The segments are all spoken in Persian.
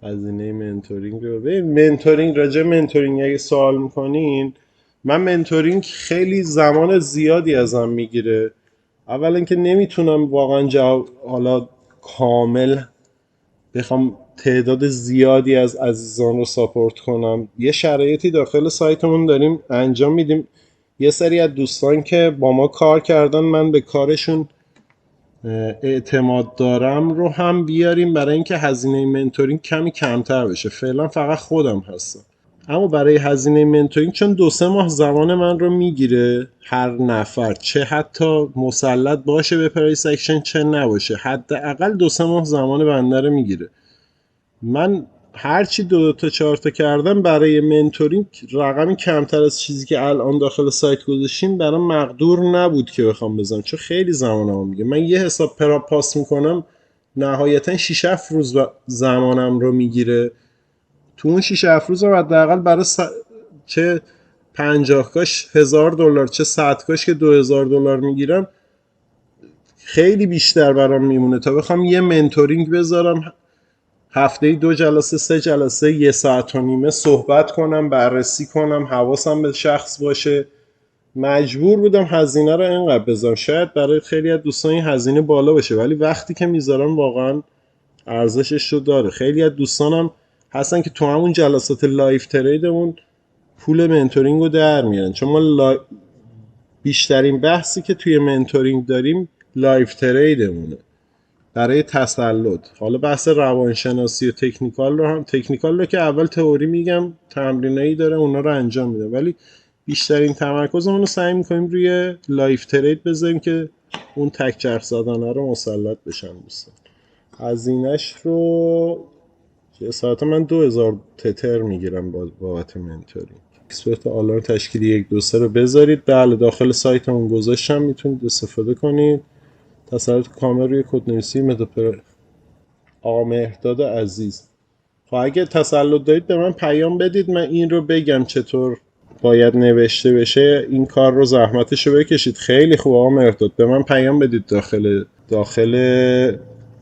هزینه منتورینگ رو ببین. منتورینگ، راجع به منتورینگ اگه سوال میکنین، من منتورینگ خیلی زمان زیادی ازم میگیره. اولا که نمیتونم واقعا جواب حالا کامل بخوام تعداد زیادی از عزیزان رو ساپورت کنم. یه شرایطی داخل سایتمون داریم انجام میدیم، یه سری از دوستان که با ما کار کردن من به کارشون اعتماد دارم رو هم بیاریم برای اینکه هزینه منتورینگ کمی کمتر بشه. فعلا فقط خودم هستم، اما برای هزینه منتورینگ چون 2-3 ماه زمان من رو میگیره، هر نفر چه حتی مسلط باشه به پرایس اکشن چه نباشه، حداقل 2-3 ماه زمان بنده رو میگیره. من هرچی 2 تا 4 تا کردم برای منتورینگ رقمی کمتر از چیزی که الان داخل سایت گذاشتیم برام مقدور نبود که بخوام بزنم، چون خیلی زمانم میگه. من یه حساب پراپ پاس میکنم نهایتا 6-7 روز زمانم رو میگیره. تو اون 6-7 روز هم حداقل برای چه 50 کاش $1000 چه 100 کاش که $2000 میگیرم خیلی بیشتر برام میمونه تا بخوام یه منتورینگ بذارم هفته 2 جلسه 3 جلسه 1 ساعت و نیمه صحبت کنم، بررسی کنم، حواسم به شخص باشه. مجبور بودم هزینه رو اینقدر بذارم. شاید برای خیلی از دوستان این هزینه بالا باشه، ولی وقتی که میذارم واقعا ارزشش رو داره. خیلی از دوستانم هستن که تو همون جلسات لایف تریدمون پول منتورینگ رو در میارن، چون ما بیشترین بحثی که توی منتورینگ داریم لایف تریدمونه برای تسلط. حالا بحث روانشناسی و تکنیکال رو هم، تکنیکال رو که اول تئوری میگم، تمرینایی داره اونا رو انجام میدم، ولی بیشترین تمرکزمون رو سعی میکنیم روی لایف ترید بذاریم که اون تک چرخ زدنه رو مسلط بشن دوستان. هزینهش رو یه ساعت من 2000 تتر میگیرم بابت منتورینگ. اکسپرت آلارم تشکیل 1 2 3 رو بذارید. بله داخل سایتمون گذاشتم، میتونید استفاده کنید. تسلط کامل روی کدنویسی متاپر. آقا مهرداد عزیز، خب اگه تسلط دارید به من پیام بدید، من این رو بگم چطور باید نوشته بشه. این کار رو زحمتش رو بکشید. خیلی خوب آقا مهرداد، به من پیام بدید، داخل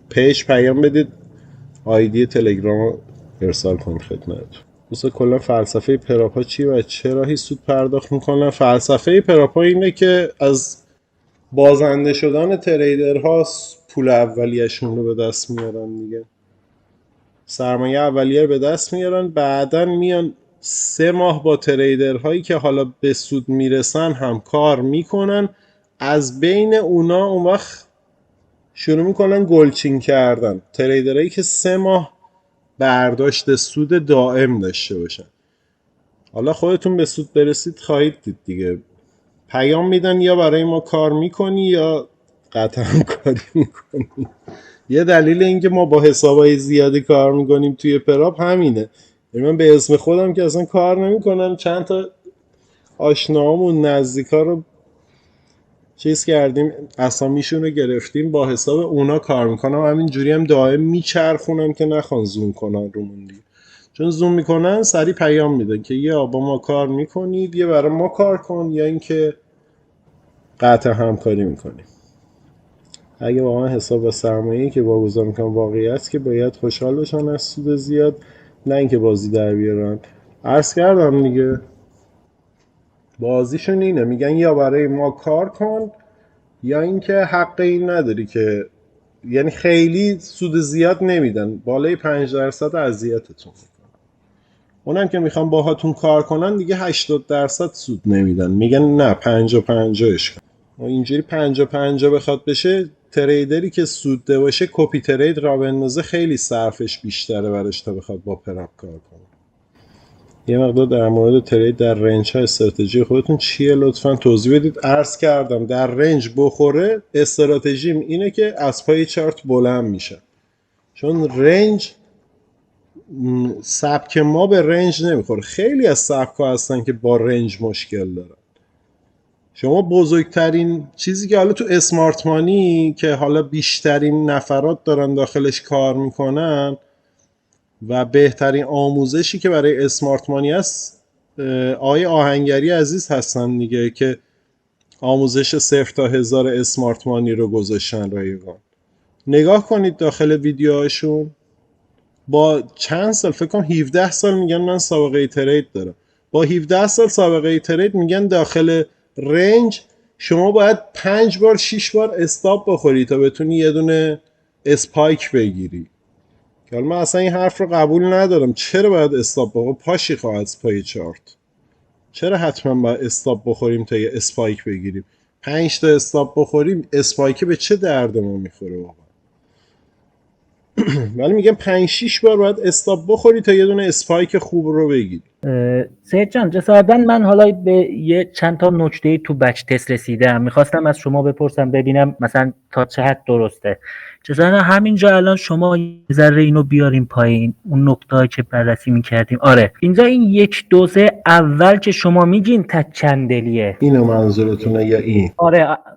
پیج پیام بدید، آیدی تلگرام رو ارسال کنید خدمتتون. دوستا کلا فلسفه پراپا چیه و چه راهی سود پرداخت میکنن؟ فلسفه پراپا اینه که از بازنده شدن تریدرها پول اولیه‌شون رو به دست میارن دیگه. سرمایه اولیه رو به دست میارن، بعدن میان 3 ماه با تریدرهایی که حالا به سود میرسن هم کار میکنن. از بین اونا اون وقت شروع میکنن گلچین کردن. تریدرهایی که 3 ماه برداشت سود دائم داشته باشن. حالا خودتون به سود برسید خواهید دید دیگه. پیام میدن یا برای ما کار میکنی یا قطعا کاری میکنی. یه دلیل اینکه ما با حسابای زیادی کار میکنیم توی پراپ همینه. یعنی من به اسم خودم که اصلا کار نمیکنم، چند تا آشناهامون نزدیکا رو چیز کردیم، اسامیشون رو گرفتیم، با حساب اونا کار میکنم. همین جوری هم دائم میچرخونم که نخوان زوم کنن رومون دیگه. چون زوم میکنن سریع پیام میدن که یا با ما کار میکنید یا برای ما کار کن، یا اینکه قطع همکاری میکنیم. اگه واقعا حساب و سرمایه‌ای که واگذار میکنن واقعیت که باید خوشحال بشن از سود زیاد، نه اینکه بازی در بیارن. عرض کردم دیگه، بازیشون اینه، میگن یا برای ما کار کن یا اینکه حق این نداری که، یعنی خیلی سود زیاد نمیدن، بالای 5% اذیتتون میکنن. اونم که میخوان باهاتون کار کنن دیگه 80% سود نمیدن، میگن نه 50-50ش کن. و اینجوری 50-50 بخواد بشه، تریدری که سودده باشه کپی ترید را بندازه خیلی صرفش بیشتره براش تا بخواد با پراپ کار کنه. یه مقدار در مورد ترید در رنج ها استراتژی خودتون چیه لطفا توضیح بدید. عرض کردم در رنج بخوره استراتژیم اینه که از پای چارت بلند میشه، چون رنج سبک ما به رنج نمیخوره. خیلی از سبک ها هستن که با رنج مشکل دارن. شما بزرگترین چیزی که حالا تو اسمارت مانی که حالا بیشترین نفرات دارن داخلش کار میکنن و بهترین آموزشی که برای اسمارت مانی هست، آقای آهنگری عزیز هستن دیگه که آموزش 0 تا 1000 اسمارت مانی رو گذاشتن رایگان. نگاه کنید داخل ویدیوهاشون. با چند سال، فکر کنم 17 سال میگن من سابقه ترید دارم، با 17 سال سابقه ترید میگن داخل رنج شما باید 5 بار 6 بار استاپ بخوری تا بتونی یه دونه اسپایک بگیری. که حالا من اصلا این حرف رو قبول ندارم. چرا باید استاپ بخوریم؟ پاشی خواهد از پای چارت. چرا حتما باید استاپ بخوریم تا یه اسپایک بگیریم؟ 5 تا استاپ بخوریم اسپایک به چه درد ما میخوره واقعا؟ ولی میگم 5 6 بار باید استاپ بخوری تا یه دونه اسپایک خوب رو بگیری. سید جان جسارتا من حالا به یه چند تا نکته تو بچ تست رسیدم، میخواستم از شما بپرسم ببینم مثلا تا چه حد درسته. جسارتا همینجا الان شما یه ذره اینو بیاریم پایین، اون نکته‌ای که بررسی میکردیم. آره اینجا این 1 2 3 اول که شما میگین تا چندلیه، اینو منظورتونه یا این؟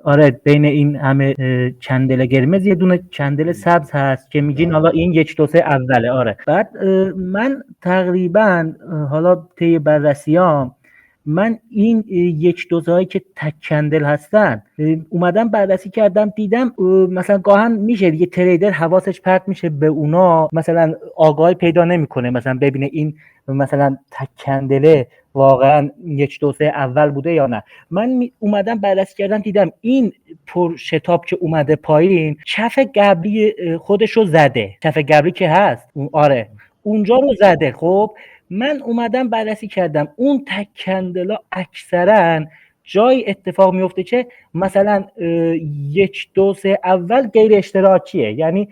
آره بین این همه کندل قرمز یه دونه کندل سبز هست که میگین حالا این 1 2 3 اوله. آره بعد من تقریبا حالا طی بررسیام من این 1 2 3 هایی که تک کندل هستن اومدم بررسی کردم، دیدم مثلا گاهن میشه دیگه تریدر حواسش پرت میشه به اونا، مثلا آگاهی پیدا نمیکنه مثلا ببینه این مثلا تک کندله واقعا 1 2 3 اول بوده یا نه. من اومدم بررسی کردم دیدم این پر شتاب که اومده پایین کف قبلی خودش رو زده، کف قبلی که هست آره اونجا رو زده. خب من اومدم بررسی کردم اون تک کندلا اکثرا جای اتفاق میفته که مثلا 1 2 3 اول غیر اشتراکیه، یعنی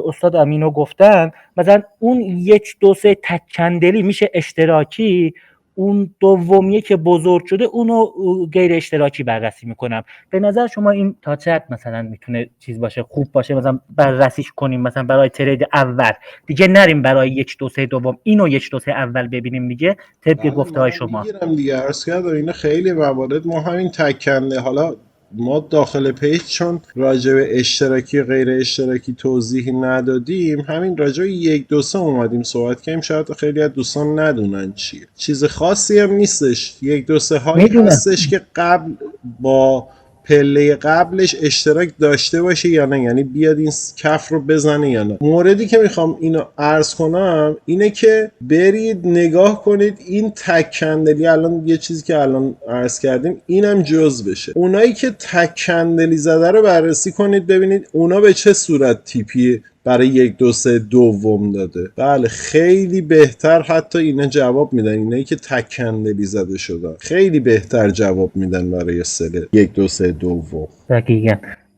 استاد امینو گفتن مثلا اون 1 2 3 تک کندلی میشه اشتراکی، اون دومیه که بزرگ شده اونو غیر اشتراکی بررسی میکنم. به نظر شما این تا چه حد مثلا میتونه چیز باشه، خوب باشه مثلا بررسیش کنیم مثلا برای ترید اول دیگه نریم برای 1 2 3 دوم، اینو 1 2 3 اول ببینیم دیگه طبق گفته های شما؟ میگیرم دیگه، عرض کردم اینا خیلی موارد ما همین تکنده. حالا ما داخل پیج چون راجع به اشتراکی غیر اشتراکی توضیحی ندادیم، همین راجع به 1 2 3 اومدیم صحبت کردیم. شاید خیلی از دوستان ندونن چیه، چیز خاصی هم نیستش. 1 2 3 هایی هستش که قبل با پله قبلش اشتراک داشته باشه یا نه، یعنی بیاد این کف رو بزنه یا نه. موردی که میخوام اینو عرض کنم اینه که برید نگاه کنید این تک کندلی، الان یه چیزی که الان عرض کردیم اینم جز بشه. اونایی که تک کندلی زده رو بررسی کنید ببینید اونا به چه صورت تیپی برای 1 2 3 دوم داده. بله خیلی بهتر حتی اینا جواب میدن، اینایی که تک کندلی زده شدن خیلی بهتر جواب میدن برای سل 1 2 3 دوم. دقیقاً.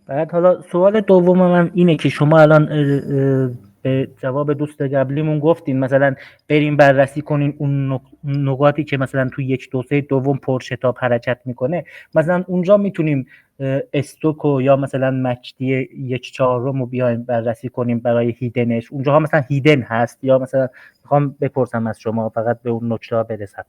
بعد حالا سوال دوم من اینه که شما الان به جواب دوست قبلیمون گفتین مثلا بریم بررسی کنین اون نقاطی که مثلا تو 1 2 3 دوم پرشتاب حرکت میکنه، مثلا اونجا میتونیم استوکو یا مثلا مچدی 1 4 رو بیایم بررسی کنیم برای هیدنش. اونجاها مثلا هیدن هست یا مثلا میخوام بپرسم از شما فقط به اون نکته ها برسم،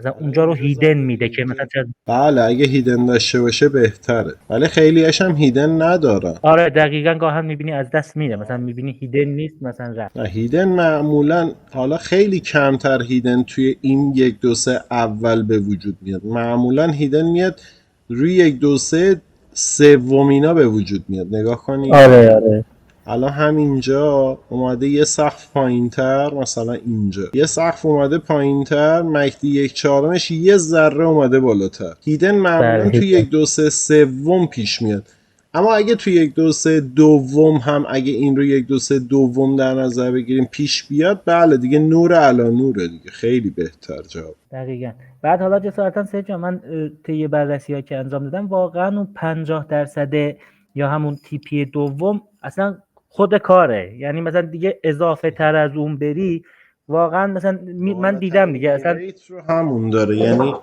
مثلا اونجا رو هیدن میده که مثلا بله اگه هیدن داشته باشه بهتره، ولی خیلی هاش هم هیدن ندارن. آره دقیقاً گاهن میبینی از دست میره، مثلا میبینی هیدن نیست مثلا رفت. نه هیدن معمولا حالا خیلی کمتر هیدن توی این 1 2 3 اول به وجود میاد. معمولا هیدن میاد روی 1 2 3 سومینا به وجود میاد. نگاه کنید آره الان همینجا اومده یه سقف پایینتر، مثلا اینجا یه سقف اومده پایینتر، مکدی 1 4 یه ذره اومده بالاتر. هیدن معمولا تو 1 2 3 سوم پیش میاد. اما اگه تو 1 2 3 دوم هم اگه این رو 1 2 3 دوم در نظر بگیریم پیش بیاد، بله دیگه نور علی نوره دیگه، خیلی بهتر جواب. دقیقاً. بعد حالا جسارتا سه من طی بررسی‌ها که انجام دادم واقعا اون 50% یا همون تیپی دوم اصلا خود کاره، یعنی مثلا دیگه اضافه تر از اون بری واقعا مثلا من دیدم دیگه اصلا ریت رو همون داره، یعنی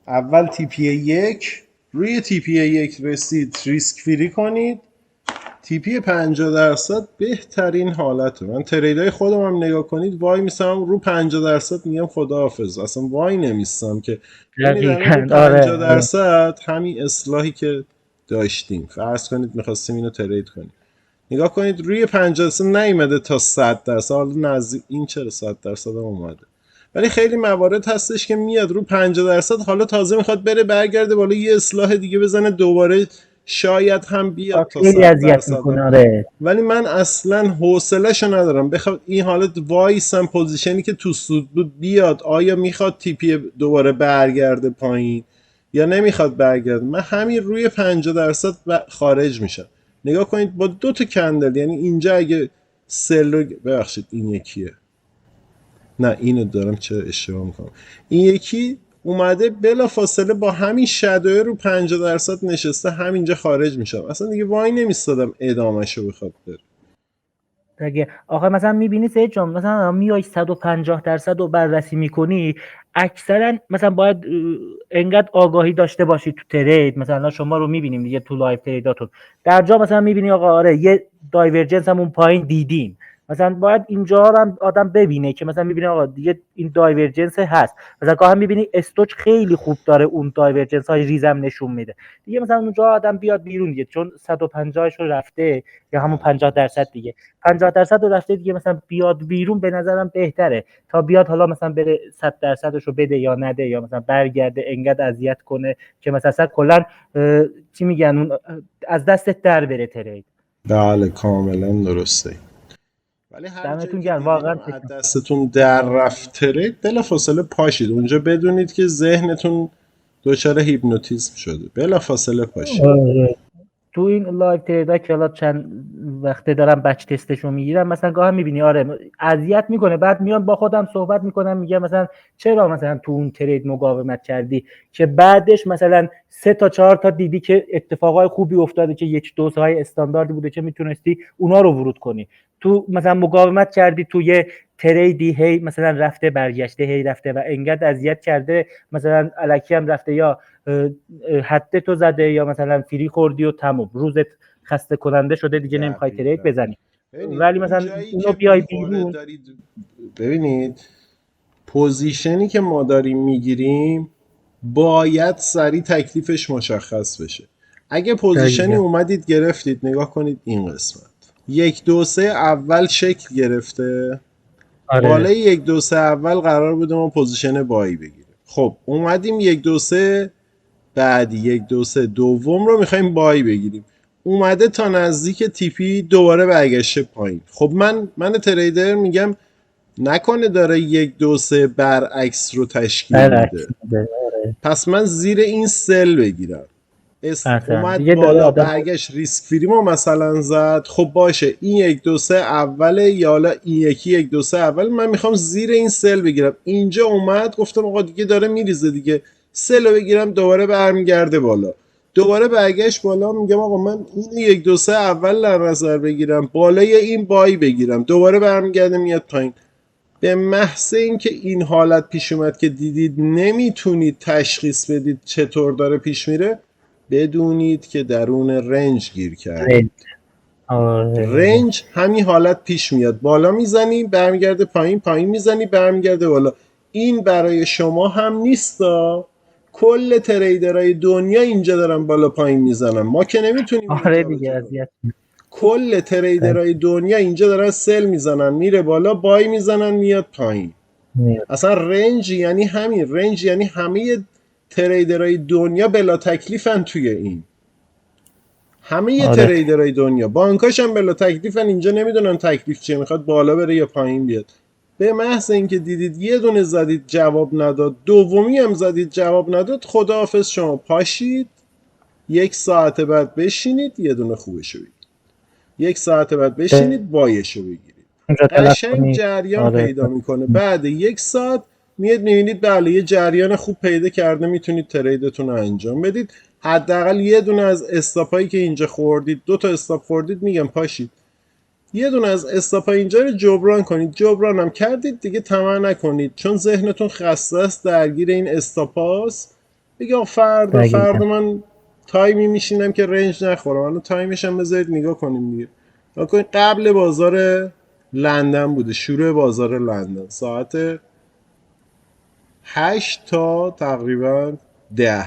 اول تیپی 1 روی تیپی 1 رسید ریسک فری کنید، تیپی 50% بهترین حالته. من تریدای خودم هم نگاه کنید وای میستم رو 50% میگم خداحافظ، اصلا وای نمیستم که دقیقاً. 50% همین اصلاحی که داشتیم فرض کنید میخواستیم اینو ترید کنیم، نگاه کنید روی 50% نیومده تا 100%، حالا نزدیک این چرا 100% هم اومده، ولی خیلی موارد هستش که میاد رو 50% حالا تازه میخواد بره برگرده بالا یه اصلاح دیگه بزنه دوباره شاید هم بیاد تا خیلی 100 اذیت درصد میکنه. هم. آره ولی من اصلا حوصله‌شو ندارم بخواد این حالت وایسم پوزیشنی که تو سود بود بیاد، آیا میخواد تیپی دوباره برگرده پایین یا نمیخواد برگرده. من همین روی 50% خارج میشم. نگاه کنید با 2 تا کندل، یعنی اینجا اگه سل رو ببخشید این یکیه، نه اینو دارم چه اشتباه میکنم، این یکی اومده بلا فاصله با همین شادوی رو 50% نشسته، همینجا خارج میشم، اصلا دیگه وای نمیستادم ادامهشو بخواد بره. دیگه. آخه مثلا میبینی سید جان، مثلا میای 150% رو بررسی میکنی، اکثرا مثلا باید انقدر آگاهی داشته باشی تو ترید. مثلا شما رو میبینیم دیگه تو لایو تریداتون، در جا مثلا میبینی آقا آره یه دایورجنس هم اون پایین دیدیم، مثلا باید اینجا رو هم آدم ببینه که مثلا میبینه آقا دیگه این دایورجنس هست. مثلا گاهی میبینی استوچ خیلی خوب داره اون دایورجنس های ریزم نشون میده دیگه، مثلا اونجا آدم بیاد بیرون دیگه، چون 150 رو رفته یا همون 50% دیگه 50% رو رفته دیگه، مثلا بیاد بیرون به نظرم بهتره تا بیاد حالا مثلا بره 100%ش رو بده یا نده، یا مثلا برگرده انقدر اذیت کنه که مثلا کلا چی میگن اون از دستت در بره ترید. بله کاملا درسته. ولی هر جایی دمتون که گرم دیدین واقعا. از دستتون در رفت ترید بلا فاصله پاشید اونجا، بدونید که ذهنتون دچار هیپنوتیزم شده، بلا فاصله پاشید. آره. تو این لایو تریدا که حالا چند وقته دارم بچ تستشو میگیرم، مثلا گاهی میبینی آره اذیت میکنه، بعد میام با خودم صحبت میکنم میگم مثلا چرا مثلا تو اون ترید مقاومت کردی، که بعدش مثلا 3 تا 4 تا دیدی که اتفاقای خوبی افتاده که یک دوزهای استانداردی بوده که میتونستی اونا رو ورود کنی. تو مثلا مقاومت کردی تو یه تریدی، هی مثلا رفته برگشته، هی رفته و انقدر اذیت کرده، مثلا الکی هم رفته یا حد تو زده یا مثلا فری خوردی و تموم روزت خسته کننده شده دیگه، نمیخوای ترید دقیقا. بزنی. ببینید ولی اون مثلا جایی اونو که بیای میخوره بیرون. دارید، ببینید پوزیشنی که ما داریم میگیریم باید سریع تکلیفش مشخص بشه. اگه پوزیشنی دقیقاً. اومدید گرفتید، نگاه کنید این قسمت 1 2 3 اول شکل گرفته، آره بالای 1 2 3 اول قرار بوده ما پوزیشن بایی بگیریم. خب اومدیم 1 2 3 بعدی 1 2 3 دوم رو میخوایم بای بگیریم، اومده تا نزدیک تیپی دوباره برگشته پایین. خب من تریدر میگم نکنه داره 1 2 3 برعکس رو تشکیل برعکس میده، میده. آره پس من زیر این سل بگیرم. مثلا اومد دیگه داره بالا آدم. برگشت ریسک فریمو مثلا زد، خب باشه این 1 2 3 اوله یا حالا این یکی 1 2 3 اول، من میخوام زیر این سل بگیرم. اینجا اومد گفتم آقا دیگه داره میریزه دیگه، سل رو بگیرم دوباره برمیگرده بالا، دوباره برگشت بالا، میگم آقا من این 1 2 3 اول در نظر بگیرم، بالای این بای بگیرم، دوباره برمیگرده میاد پایین. به محض اینکه این حالت پیش اومد که دیدید نمیتونید تشخیص بدید چطور داره پیش میره، بدونید که درون رنج گیر کردید. آره رنج همین حالت پیش میاد، بالا میزنی برمیگرده پایین، پایین میزنی برمیگرده بالا. این برای شما هم نیستا، کل تریدرهای دنیا اینجا دارن بالا پایین میزنن، ما که نمیتونیم اینو آره جابجا دیگه کنیم. اذیت. کل تریدرهای دنیا اینجا دارن سل میزنن، میره بالا، بای میزنن، میاد پایین. اصلا رنج یعنی همین، رنج یعنی همه تریدرهای دنیا بلا تکلیفن توی این، همه آره تریدرهای دنیا، بانکاش هم بلا تکلیفن، اینجا نمیدونن تکلیف چیه، میخواد بالا بره یا پایین بیاد. به محض اینکه دیدید یه دونه زدید جواب نداد، دومی هم زدید جواب نداد، خداحافظ، شما پاشید 1 ساعت بعد بشینید یه دونه خوبشو بگیرید، 1 ساعت بعد بشینید بایشو بگیرید. اونجا تلف قشنگ کنی. جریان آره پیدا میکنه، بعد 1 ساعت میاد میبینید بله یه جریان خوب پیدا کرده، میتونید تریدتون رو انجام بدید. حداقل یه دونه از استاپایی که اینجا خوردید، 2 تا استاپ خوردید، میگم پاشید یه دونه از استاپا اینجا رو جبران کنید، جبران هم کردید دیگه طمع نکنید، چون ذهنتون خسته است درگیر این استاپاست. بگم فردا دقیقاً. من تایمی میشینم که رنج نخورم، الان تایمش هم بذارید نگاه کنیم دیگه. نگاه کنید قبل بازار لندن بوده، شروع بازار لندن ساعت 8 تا تقریبا 10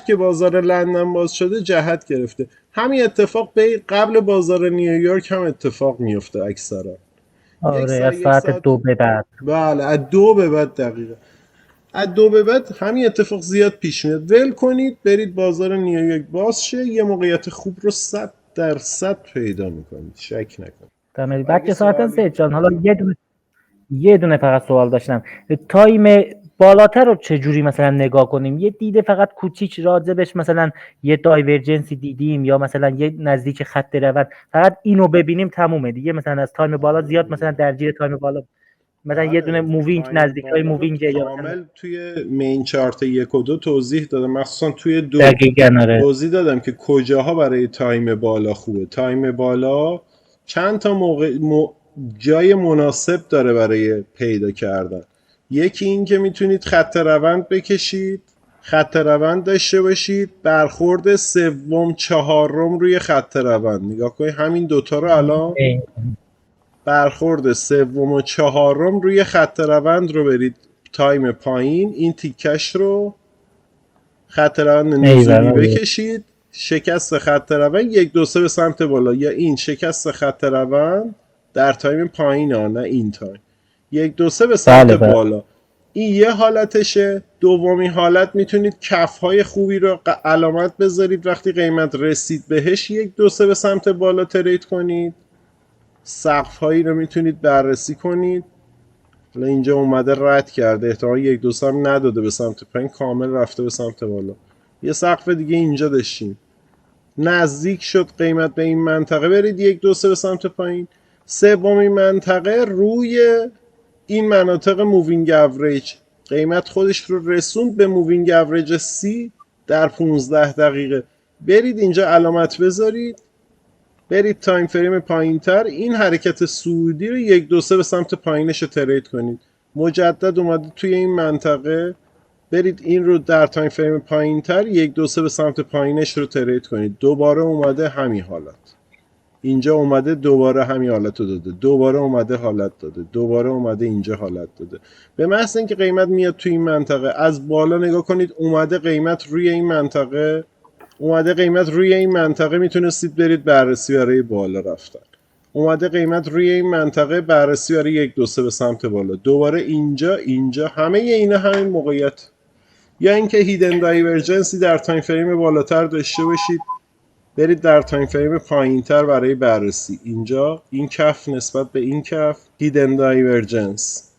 که بازار لندن باز شده جهت گرفته. همین اتفاق به قبل بازار نیویورک هم اتفاق میفته اکثرا. آره از ساعت 2 به بعد. بله از 2 به بعد دقیقه. از 2 به بعد همین اتفاق زیاد پیش میاد. ول کنید برید بازار نیویورک باز شه، یه موقعیت خوب رو 100% پیدا میکنید، شک نکنید. تمام. اگه بچه ساعت سوالی سه جان، حالا یه دونه فقط سوال داشتم. تایم بالاتر رو چجوری مثلا نگاه کنیم؟ یه دیده فقط کوچیک راجبش، مثلا یه دایورجنسی دیدیم یا مثلا یه نزدیک خط روند، فقط اینو ببینیم تمومه دیگه. مثلا از تایم بالا زیاد مثلا درگیر تایم بالا، مثلا یه دونه بله مووینگ تایم نزدیک های بالا رو مووینگ یا مثلا کامل توی مین چارت 1 و 2 توضیح دادم، مخصوصا توی 2 دقیقاً. آره توضیح دادم که کجاها برای تایم بالا خوبه. تایم بالا چند تا جای مناسب داره برای پیدا کردن. یکی این که میتونید خط روند بکشید، خط روند داشته باشید، برخورد سوم چهارم روی خط روند نگاه کنید، همین دوتا رو الان برخورد سوم و چهارم روی خط روند رو برید تایم پایین، این تیکش رو خط روند نزولی بکشید، شکست خط روند 1 2 3 به سمت بالا، یا این شکست خط روند در تایم پایین ها، نه این تایم 1 2 3 به سمت بله بله. بالا. این یه حالتشه. دومی حالت میتونید کفهای خوبی رو علامت بذارید، وقتی قیمت رسید بهش 1 2 3 به سمت بالا ترید کنید. سقف هایی رو میتونید بررسی کنید. حالا اینجا اومده رد کرده، احتمال 1 2 3 هم نداده به سمت پایین، کامل رفته به سمت بالا. یه سقف دیگه اینجا داشتیم، نزدیک شد قیمت به این منطقه، برید 1 2 3 به سمت پایین. سومین منطقه روی این مناطق مووینگ اوریج، قیمت خودش رو رسوند به مووینگ اوریج سی در 15 دقیقه، برید اینجا علامت بذارید، برید تایم فریم پایین تر، این حرکت صعودی رو 1 2 3 به سمت پایینش رو ترید کنید. مجدد اومده توی این منطقه، برید این رو در تایم فریم پایین تر 1 2 3 به سمت پایینش رو ترید کنید. دوباره اومده همین حالت، اینجا اومده دوباره همین حالت رو داده، دوباره اومده حالت داده، دوباره اومده اینجا حالت داده. به محض اینکه قیمت میاد توی این منطقه، از بالا نگاه کنید، اومده قیمت روی این منطقه، میتونستید برید بررسی برای بالا رفتن. اومده قیمت روی این منطقه، بررسی برای 1 2 3 به سمت بالا، دوباره اینجا همه اینا همین موقعیت. یا اینکه هیدن دایورجنسی در تایم فریم بالاتر داشته باشید، برید در تایم فریم پایینتر برای بررسی. اینجا این کف نسبت به این کف هیدن دایورجنس،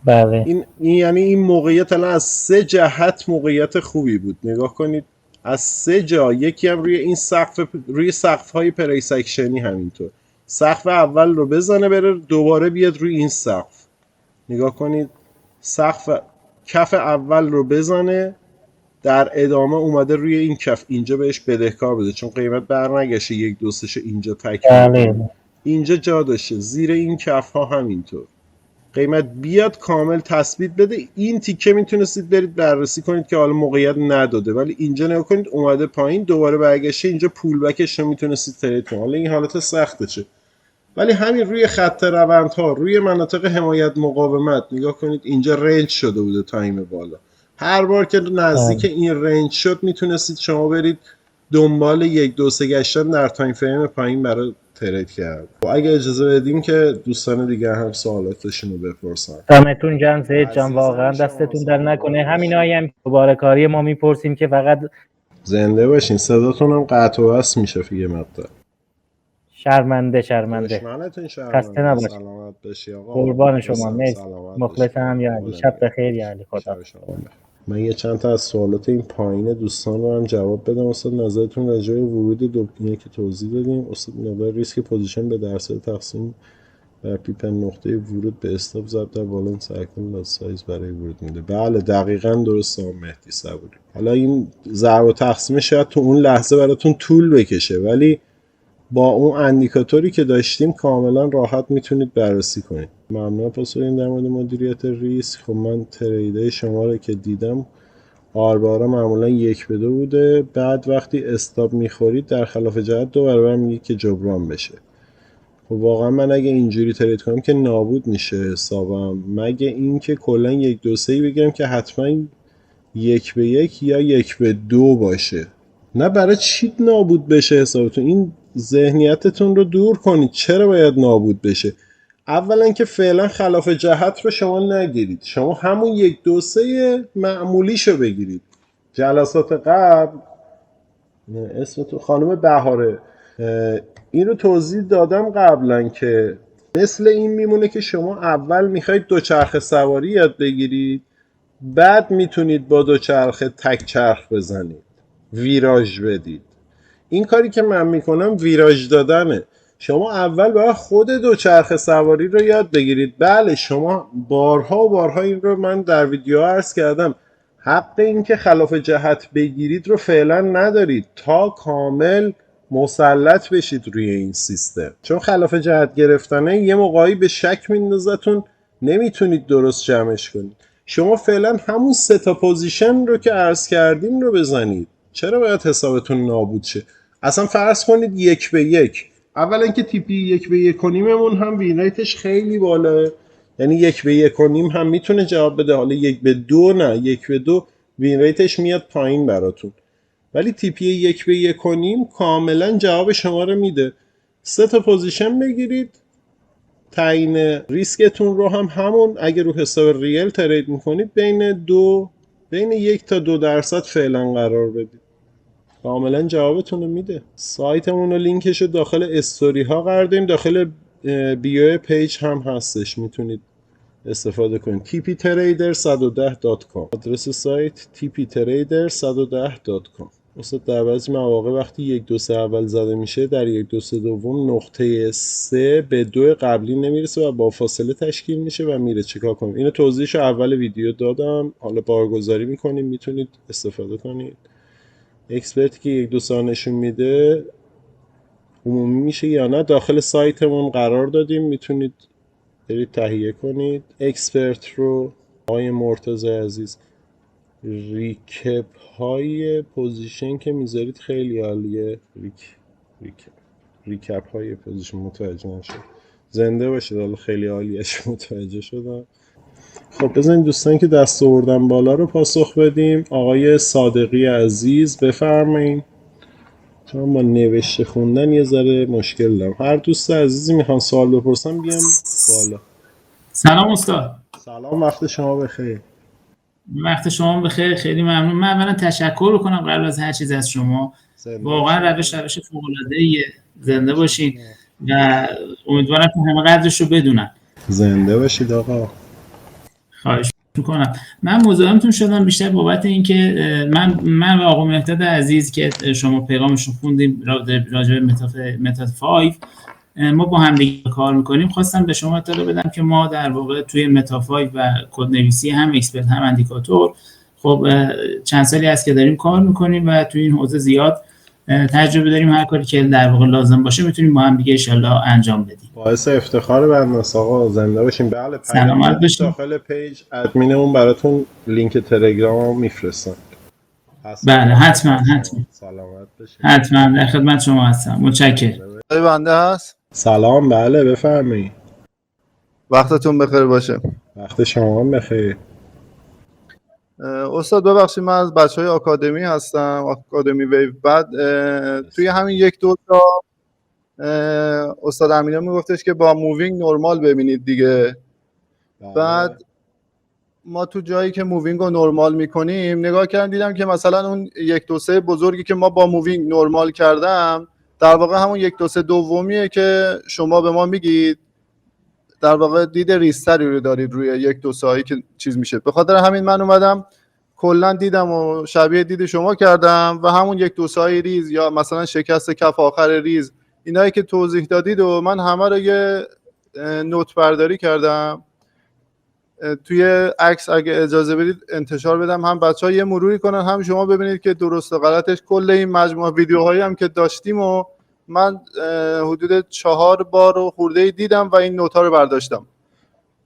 بله این یعنی این موقعیت الان از 3 جهت موقعیت خوبی بود. نگاه کنید از 3 جا، یکی هم روی این سقف، روی سقف های پریسکشنی همینطور، سقف اول رو بزنه بره دوباره بیاد روی این سقف. نگاه کنید سقف کف اول رو بزنه، در ادامه اومده روی این کف، اینجا بهش بدهکار بده چون قیمت برنگشه 1 2 3 اینجا تکمیل کنه. اینجا جا داشته، زیر این کف ها همینطور قیمت بیاد کامل تثبیت بده. این تیکه میتونستید برید بررسی کنید که حالا موقعیت نداده، ولی اینجا نگاه کنید اومده پایین دوباره برگشته، اینجا پول بکش رو میتونستید ترید کنید. حالا این حالت سخته چه، ولی همین روی خط روندها، روی مناطق حمایت مقاومت نگاه کنید، اینجا رنج شده بوده تایم بالا، هر بار که نزدیک این رنج شد میتونستید شما برید دنبال 1 2 3 گشتن در تایم فریم پایین برای ترید کرد. و اگه اجازه بدیم که دوستان دیگر هم سوالاتشون رو بپرسن. دمتون گرم سید جان، واقعا دستتون در نکنه. همینایی هم دوباره کاری ما میپرسیم که فقط زنده باشین. صداتون هم قطع و وصل میشه یه مقدار. شرمنده خسته نباشید. سلامت باشی آقا. قربان شما، مرسی. مخلصم یا علی. شب بخیر یا علی. خدا. من یه چند تا از سوالات این پایین دوستان رو هم جواب بدم. استاد نظرتون راجع به ورود دوباره که توضیح دادیم، استاد مقدار ریسک پوزیشن به درصد تقسیم بر پیپن نقطه ورود به استاپ ضرب در بالانس سرکل لاست سایز برای ورود میده. بله دقیقاً درسته مهدی صبوری. حالا این ضرب و تقسیم شاید تو اون لحظه براتون طول بکشه، ولی با اون اندیکاتوری که داشتیم کاملا راحت میتونید بررسی کنید. ممنون پاسخ در مورد مدیریت ریسک. خب من تریده شما رو که دیدم آربارا معمولا 1 به 2 بوده، بعد وقتی استاپ میخورید در خلاف جهت 2 برابر میگه که جبران بشه. خب واقعا من اگه اینجوری ترید کنم که نابود میشه حسابم، مگه اینکه کلا 1 2 3 بگیرم که حتما 1 به 1 یا 1 به 2 باشه. نه برای چی نابود بشه حسابتون؟ این ذهنیتتون رو دور کنید. چرا باید نابود بشه؟ اولا که فعلا خلاف جهت رو شما نگیرید، شما همون 1 2 3 معمولیشو بگیرید. جلسات قبل اسم تو خانم بهاره این رو توضیح دادم قبلا که مثل این میمونه که شما اول میخواید دوچرخه سواری یاد بگیرید، بعد میتونید با دوچرخه تک چرخ بزنید، ویراژ بدید. این کاری که من میکنم ویراژ دادنه. شما اول باید خود دوچرخه سواری رو یاد بگیرید. بله شما بارها و بارها این رو من در ویدیو عرض کردم، حق این که خلاف جهت بگیرید رو فعلا ندارید تا کامل مسلط بشید روی این سیستم، چون خلاف جهت گرفتنه یه موقعی به شک میندازتون، نمیتونید درست جمعش کنید. شما فعلا همون 3 تا پوزیشن رو که عرض کردیم رو بزنید. چرا باید حسابتون نابود شه؟ اصلا فرض کنید 1 به 1. اولا که تیپی 1 به 1 و نیممون هم وین ریتش خیلی بالاه، یعنی 1 به 1 و نیم هم میتونه جواب بده. حالا 1 به 2 نه، 1 به 2 وین ریتش میاد پایین براتون، ولی تیپی 1 به 1 و نیم کاملا جواب شما رو میده. 3 تا پوزیشن بگیرید، تعیین ریسکتون رو هم همون اگه رو حساب ریل ترید میکنید بین 1 تا 2% فعلا قرار بدید، کاملا جوابتون رو میده. سایتمون رو لینکش رو داخل استوری ها قرار داریم، داخل بیو پیج هم هستش، میتونید استفاده کنید. tptrader110.com آدرس سایت tptrader110.com. استاد در بعضی مواقع وقتی 1 2 3 اول زده میشه در 1 2 3 دوم نقطه 3 به 2 قبلی نمیرسه و با فاصله تشکیل میشه و میره. چیکار کنیم؟ اینو توضیحش اول ویدیو دادم، حالا بارگذاری میکنیم، میتونید استفاده کنید. اکسپرتی که 1 2 3 نشون میده عمومی میشه یا نه داخل سایتمون قرار دادیم، میتونید برید تهیه کنید. اکسپرت رو آقای مرتضی عزیز، ریکپ های پوزیشن که میذارید خیلی عالیه. ریکپ های پوزیشن متوجه نشد، زنده باشید. حالا خیلی عالیش متوجه شدم. خب بزنید دوستان که دست آوردن بالا رو پاسخ بدیم. آقای صادقی عزیز بفرمایید، چون با نوشته خوندن یه ذره مشکل دارم. هر دوست عزیزی میخوان سوال بپرسن بیام بالا. سلام استاد. سلام، وقت شما بخیر. وقت شما بخیر، خیلی ممنون. من اولا تشکر بکنم قبل از هر چیز از شما. واقعا روش فوق‌العاده‌ایه. زنده باشین و امیدوارم که همه قدرش رو بدونن. زنده باشید آقا. خواهش میکنم. من مزاحمتون شدم بیشتر بابت اینکه من و آقا مهداد عزیز که شما پیغامشون خوندیم راجع به متد 5 ما با هم دیگه کار میکنیم، خواستم به شما اطلاع بدم که ما در واقع توی متا 5 و کدنویسی هم اکسپرت هم اندیکاتور خب چند سالی هست که داریم کار میکنیم و توی این حوزه زیاد تجربه داریم. هر کاری که در واقع لازم باشه میتونیم با هم دیگه ان شاءالله انجام بدیم. باعث افتخار بنده است آقا، زنده باشین. بله سلامت باشین. داخل پیج ادمینمون براتون لینک تلگرام میفرستن. بله حتما سلامت باشین. حتما در خدمت شما هستم. متشکرم. بنده هست. سلام، بله بفرمایید. وقتتون بخیر باشه. وقت شما هم بخیر. استاد ببخشید من از بچهای آکادمی هستم، آکادمی ویو. بعد توی همین 1 2 تا استاد امینا میگفتش که با مووینگ نورمال ببینید دیگه. بعد ما تو جایی که مووینگ رو نورمال میکنیم نگاه کردم دیدم که مثلا اون 1 2 3 بزرگی که ما با مووینگ نورمال کردم در واقع همون 1 2 3 دومیه که شما به ما میگید. در واقع دید ریزتری رو دارید روی 1 2 3 هایی که چیز میشه. به خاطر همین من اومدم کلا دیدم و شبیه دید شما کردم و همون 1 2 3 های ریز یا مثلا شکست کف آخر ریز اینایی که توضیح دادید و من همه رو یه نوت برداری کردم. توی عکس اگه اجازه بدید انتشار بدم، هم بچه‌ها یه مروری کنن هم شما ببینید که درست و غلطش. کل این مجموعه ویدیوهایی هم که داشتیم و من حدود 4 بار و خورده دیدم و این نوت‌ها رو برداشتم.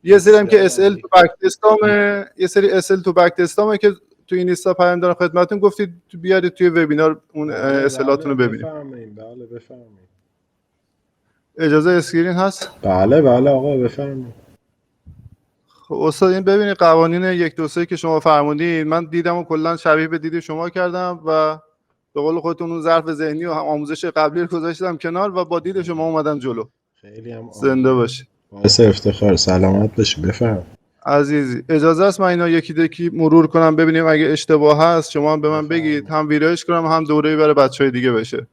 یه سری هم که SL تو بک تستامه، یه سری SL تو بک تستامه که تو این لیستا پیام دارم خدمتتون، گفتید بیارید توی وبینار اون اسلاتون رو ببینید. بله بفرمایید. اجازه اسکرین هست؟ بله آقا بفرمایید. خب استاد این ببینید قوانین 1 2 3 که شما فرمودید من دیدم و کلا شبیه به دید شما کردم و به قول خودتون اون ظرف ذهنی و آموزش قبلی رو گذاشتم کنار و با دید شما اومدم جلو. خیلی هم زنده باشید. باعث افتخار. سلامت باشی. بفرم. عزیزی اجازه است من اینا یکی مرور کنم ببینیم اگه اشتباه هست شما هم به من بگید، هم ویرایش کنم هم دوره‌ای برای بچهای دیگه بشه.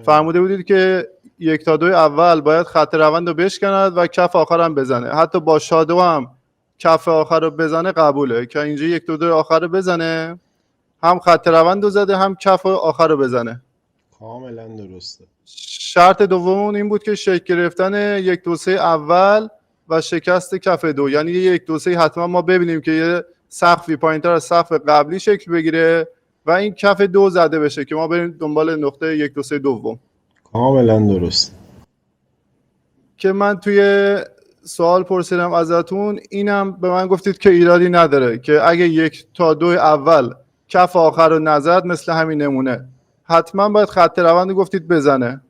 فرموده بودید که 1 تا 2 اول باید خط روند رو بشکند و کف آخر هم بزنه. حتی با شادو هم کف آخر رو بزنه قبوله که اینجا 1 تا 2 آخر رو بزنه، هم خط روند رو زده هم کف آخر رو بزنه. کاملا درسته. شرط دوممون این بود که شکل گرفتن 1 2 3 اول و شکست کف دو، یعنی 1 2 3 حتما ما ببینیم که یه سقفی پایینتر از سقف قبلی شکل بگیره و این کف دو زده بشه که ما بریم دنبال نقطه 1 2 3 دوم. کاملا درست. که من توی سوال پرسیدم ازتون، اینم به من گفتید که ایرادی نداره که اگه 1 تا 2 اول کف آخر رو نزد مثل همین نمونه حتما باید خط روند گفتید بزنه.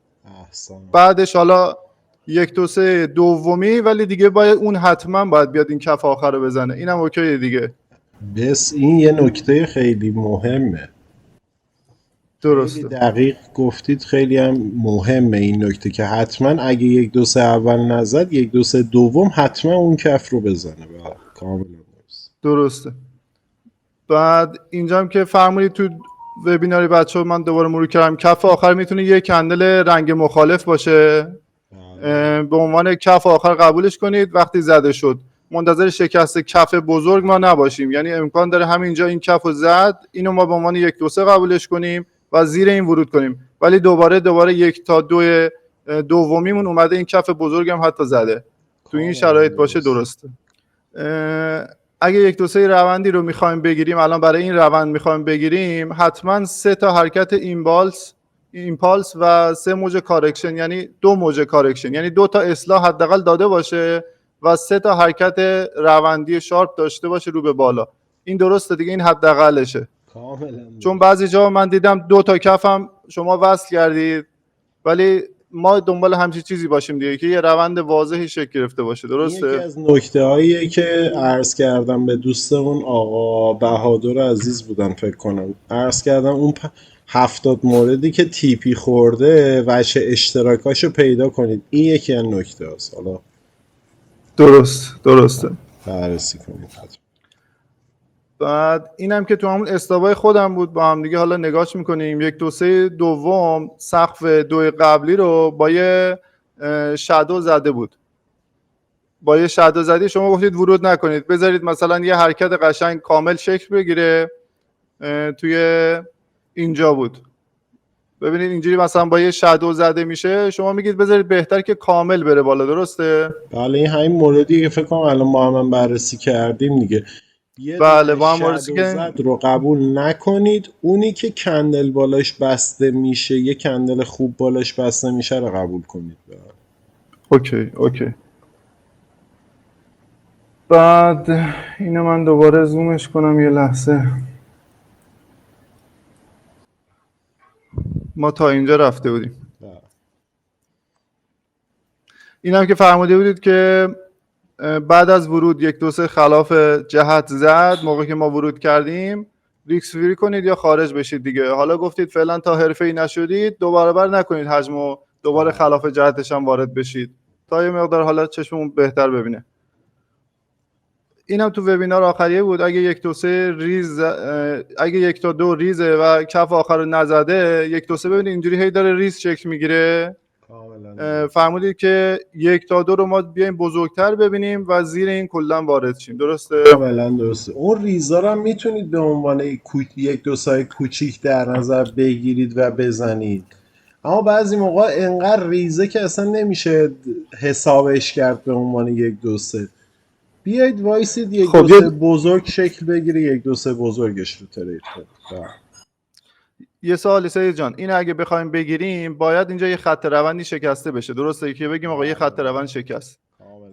احسن. بعدش حالا 1 2 3 دومی ولی دیگه باید اون حتما باید بیاد این کف آخر رو بزنه. اینم اوکی دیگه. بس این یه نکته خیلی مهمه. درسته. خیلی دقیق گفتید. خیلی هم مهمه این نکته که حتما اگه 1 2 3 اول نزد 1 2 3 دوم حتما اون کف رو بزنه. کاملا درست. درسته. بعد اینجا هم که فرمودید تو وبیناری بچه‌ها من دوباره مرور کردم کف آخر میتونه یه کندل رنگ مخالف باشه. به عنوان کف آخر قبولش کنید. وقتی زده شد منتظر شکست کف بزرگ ما نباشیم، یعنی امکان داره همینجا این کف رو زد اینو ما به عنوان 1 2 3 قبولش کنیم و زیر این ورود کنیم، ولی دوباره 1 تا 2 دومیمون اومده این کف بزرگ هم حتی زده. تو این شرایط باشه درسته. اگه 1 2 3 روندی رو میخوایم بگیریم، الان برای این روند میخوایم بگیریم، حتما 3 تا حرکت ایمپالس و 3 موج کارکشن، یعنی 2 موج کارکشن، یعنی 2 تا اصلاح حداقل داده باشه و 3 تا حرکت روندی شارپ داشته باشه رو به بالا. این درسته دیگه، این حداقلشه. چون بعضی جا من دیدم 2 تا کف هم شما وصل کردید، ولی ما دنبال همچین چیزی باشیم دیگه که یه روند واضحی شکل گرفته باشه. درسته؟ یکی از نکته‌هاییه که عرض کردم به دوستمون آقا بهادر عزیز بودن فکر کنم، عرض کردم اون 70 موردی که تیپی خورده وجه اشتراکاشو پیدا کنید. این یکی از نکته هست. حالا درسته بررسی کنید. بعد اینم که تو همون استابای خودم بود با هم دیگه حالا نگاهش میکنیم. 1 2 3 دوم سقف 2 قبلی رو با یه شادو زده بود. با یه شادو زدی شما گفتید ورود نکنید، بذارید مثلا یه حرکت قشنگ کامل شکل بگیره. توی اینجا بود ببینید اینجوری مثلا با یه شادو زده میشه، شما میگید بذارید بهتر که کامل بره بالا. درسته؟ بله این همین موردی که فکر کنم الان ما هم بررسی کردیم دیگه. بله با هم بررسی کردیم رو قبول نکنید، اونی که کندل بالاش بسته میشه، یه کندل خوب بالاش بسته میشه رو قبول کنید. اوکی. بعد اینو من دوباره زومش کنم یه لحظه. ما تا اینجا رفته بودیم. اینم که فرموده بودید که بعد از ورود 1 2 3 خلاف جهت زد، موقعی که ما ورود کردیم ریکس فری کنید یا خارج بشید دیگه. حالا گفتید فعلا تا حرفه‌ای نشدید دوباره بر نکنید حجمو، دوباره خلاف جهتش هم وارد بشید تا یه مقدار حالا چشممون بهتر ببینه. اینم تو وبینار آخریه بود. اگه 1 2 3 ریز، اگه 1 تا 2 ریزه و کف آخر رو نزده، 1 2 3 ببینید اینجوری هی داره ریز شکل میگیره. فرمودید که 1 تا 2 رو ما بیایم بزرگتر ببینیم و زیر این کلا وارد شیم. درسته؟ کاملا درسته. اون ریزا رو هم میتونید به عنوان 1 2 سایز کوچیک در نظر بگیرید و بزنید، اما بعضی موقع انقدر ریزه که اصلا نمیشه حسابش کرد به عنوان 1 2 3. بیایید وایسید 1 2 3 بزرگ شکل بگیره، 1 2 3 بزرگش رو ترید کنید. یه سوالی سید جان، این اگه بخوایم بگیریم باید اینجا یه خط روندی شکسته بشه. درسته که بگیم آقا یه خط روند شکست.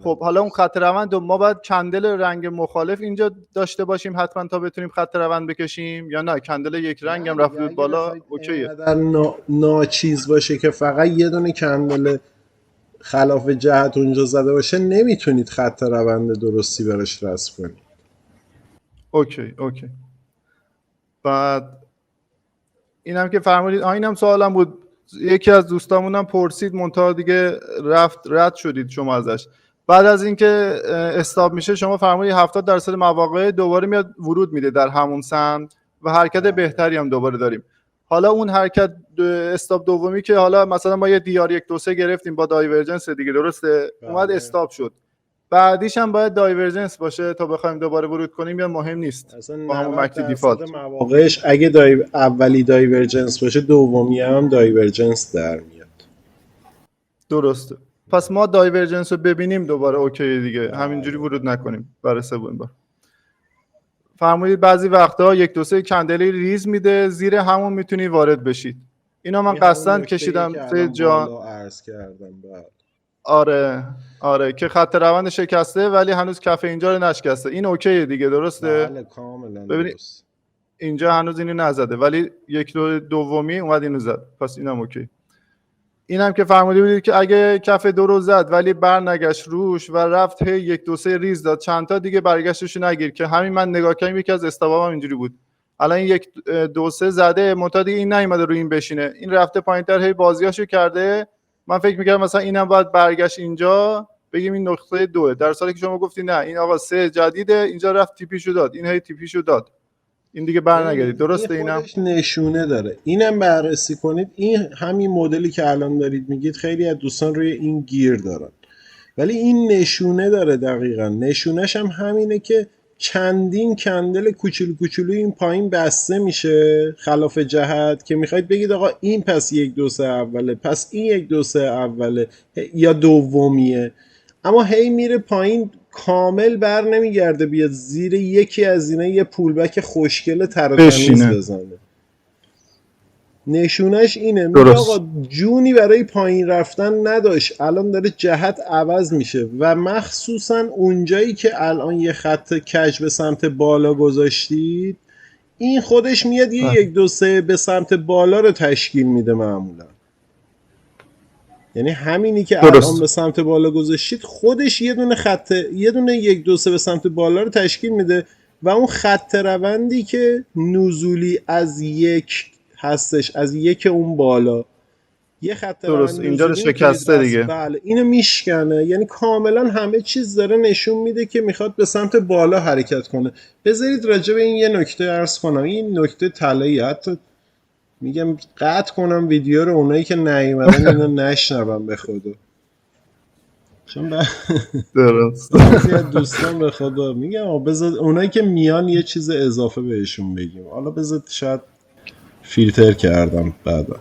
خب حالا اون خط روند رو ما باید کندل رنگ مخالف اینجا داشته باشیم حتما تا بتونیم خط روند بکشیم، یا نه کندل یک رنگ هم رفت بالا اوکیه؟ ناچیز باشه که فقط یه دونه کندل خلاف جهت اونجا زده باشه نمیتونید خط روند درستی براش رسم کنید. اوکی. بعد اینم که فرمودید، اینم سوالم بود، یکی از دوستامونم پرسید منتها دیگه رد شدید شما ازش. بعد از اینکه استاپ میشه شما فرمودید 70% مواقع دوباره میاد ورود میده در همون سمت و حرکت بهتری هم دوباره داریم. حالا اون حرکت استاپ دومی که حالا مثلا ما یه دیار 1 2 3 گرفتیم با دایورجنس دیگه، درسته؟ اومد استاپ شد، بعدیش هم باید دایورجنس باشه تا بخوایم دوباره ورود کنیم یا مهم نیست؟ اصلا با همون مکتی دیفالت مواقعش اگه اولی دایورجنس باشه دومی هم دایورجنس در میاد. درسته. پس ما دایورجنس رو ببینیم دوباره اوکی دیگه، همینجوری ورود نکنیم برای سومین بار. فرمودید بعضی وقتا 1 2 3 کندلی ریز میده، زیر همون میتونی وارد بشید. اینا من قصداً کشیدم سید جان. عرض کردم بعد. آره که خط روند شکسته ولی هنوز کف اینجا رو نشکسته. این اوکیه دیگه، درسته؟ بله کاملا ببینید درست. اینجا هنوز اینو نزده ولی 1 2 دومی اومد اینو زد، پس اینم اوکی. اینم که فرموده بودید که اگه کف 2 رو زد ولی بر نگشت روش و رفت 1 2 3 ریز داد، چند تا دیگه برگشتش نگیر، که همین من نگاه کردم یکی از استوابم اینجوری بود. الان 1 2 3 زده، منتها این نیومده روی این بشینه، این رفته پایینتر هی بازیاشو کرده. من فکر می‌کردم مثلا اینم باید برگشت اینجا بگیم این نقطه 2، در حالی که شما گفتی نه این آقا 3 جدیده، اینجا رفت تیپیشو داد، این هی تیپیشو داد، این دیگه برنگردید. درسته؟ اینم خودش نشونه داره. اینم بررسی کنید. این همین مدلی که الان دارید میگید خیلی از دوستان روی این گیر دارن، ولی این نشونه داره. دقیقاً نشونش هم همینه که چندین کندل کوچولو کوچولو این پایین بسته میشه خلاف جهت، که میخواید بگید آقا این پس 1 2 3 اوله، پس این 1 2 3 اوله یا دومیه، اما هی میره پایین، کامل بر نمیگرده بیاد زیر یکی از اینا یه پولبک خوشگل تر و تمیز بزنه. نشونش اینه. میگه آقا جونی برای پایین رفتن نداشت، الان داره جهت عوض میشه و مخصوصا اونجایی که الان یه خط کج به سمت بالا گذاشتید، این خودش میاد یه 1 2 3 به سمت بالا رو تشکیل میده معمولا. یعنی همینی که الان به سمت بالا گذاشتید خودش یه دونه خط، یه دونه 1 2 3 به سمت بالا رو تشکیل میده و اون خط روندی که نزولی از 1 هستش، از 1 اون بالا یه خط روند اینجا رو شکسته دیگه. بله اینو میشکنه، یعنی کاملا همه چیز داره نشون میده که میخواد به سمت بالا حرکت کنه. بذارید راجع به این یه نکته عرض کنم. این نکته طلایی، حتی میگم قطع کنم ویدیو رو اونایی که نیومدن اینو نشنون به خدا، چون درست دوستان به خدا میگم بذار اونایی که میان یه چیز اضافه بهشون بگیم. حالا بذار شاید فیلتر کردم بعدا.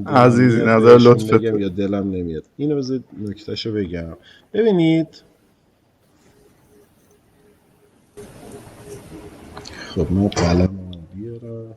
عزیزی نظر لطفت بگم یا دلم نمیاد. اینو بذار نکتهشو بگم. ببینید خب ما قلم بیارم.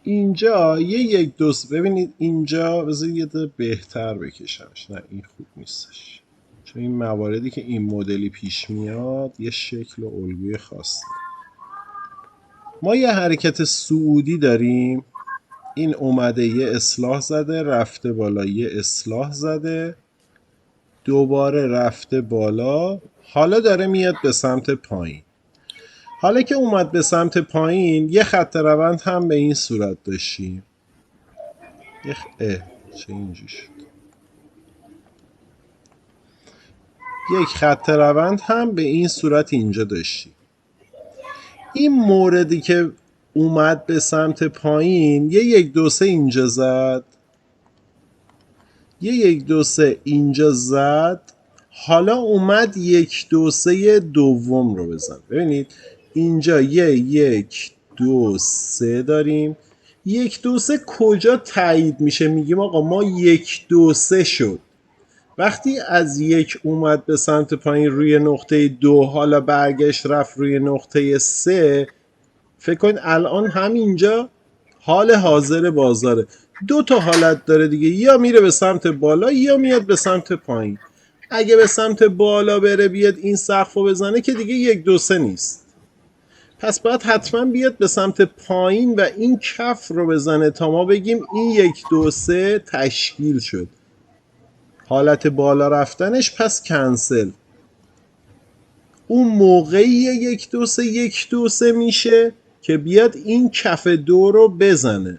اینجا یه 1 2 ببینید اینجا بذار یه بهتر بکشمش. نه این خوب نیستش، چون این مواردی که این مدلی پیش میاد یه شکل و الگوی خاصه. ما یه حرکت صعودی داریم، این اومده یه اصلاح زده رفته بالا، یه اصلاح زده دوباره رفته بالا، حالا داره میاد به سمت پایین. حالا که اومد به سمت پایین یه خط روند هم به این صورت داشتیم. چه اینجوری شد؟ یک خط روند هم به این صورت اینجا داشتیم. این موردی که اومد به سمت پایین یه 1 2 3 اینجا زد، یه 1 2 3 اینجا زد، حالا اومد 1 2 3 دوم رو بزن. ببینید اینجا یه 1 2 3 داریم. 1 2 3 کجا تایید میشه؟ میگیم آقا ما 1 2 3 شد. وقتی از 1 اومد به سمت پایین روی نقطه 2، حالا برگشت رفت روی نقطه 3، فکر کنید الان همینجا حال حاضر بازاره. 2 تا حالت داره دیگه، یا میره به سمت بالا یا میاد به سمت پایین. اگه به سمت بالا بره بیاد این سقف رو بزنه که دیگه 1 2 3 نیست. پس باید حتما بیاد به سمت پایین و این کف رو بزنه تا ما بگیم این 1 2 3 تشکیل شد. حالت بالا رفتنش پس کنسل. اون موقعی 1 2 3 1 2 3 میشه که بیاد این کف 2 رو بزنه.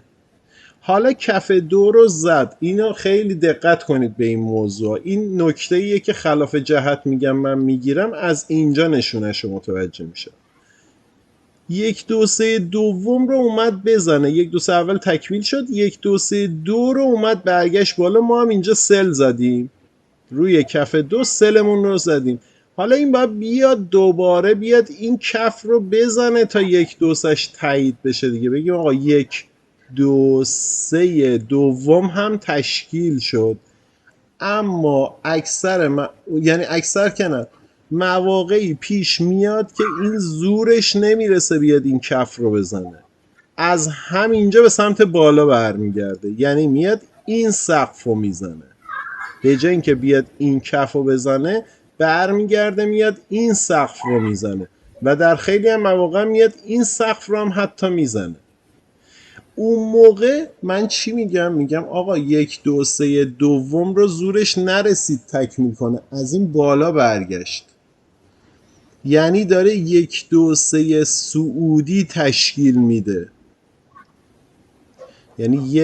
حالا کف 2 رو زد. اینو خیلی دقت کنید به این موضوع. این نکته ایه که خلاف جهت میگم من میگیرم، از اینجا نشونش رو متوجه میشه. 1 2 3 دوم رو اومد بزنه. 1 2 3 اول تکمیل شد. 1 2 3 2 رو اومد برگشت بالا. ما هم اینجا سل زدیم. روی کف 2 سلمون رو زدیم. حالا این باید بیاد دوباره بیاد این کف رو بزنه تا 1 2 3 تایید بشه دیگه. بگیم آقا 1 2 3 دوم هم تشکیل شد. اما یعنی اکثر که نه، مواقعی پیش میاد که این زورش نمیرسه بیاد این کف رو بزنه، از همینجا به سمت بالا برمیگرده. یعنی میاد این سقف رو میزنه، به جای اینکه بیاد این کف رو بزنه برمیگرده میاد این سقف رو میزنه و در خیلی هم مواقع میاد این سقف رو هم حتی میزنه. اون موقع من چی میگم؟ میگم آقا 1 2 3 دوم رو زورش نرسید تکمیل کنه، از این بالا برگشت. یعنی داره 1 2 3 صعودی تشکیل میده. یعنی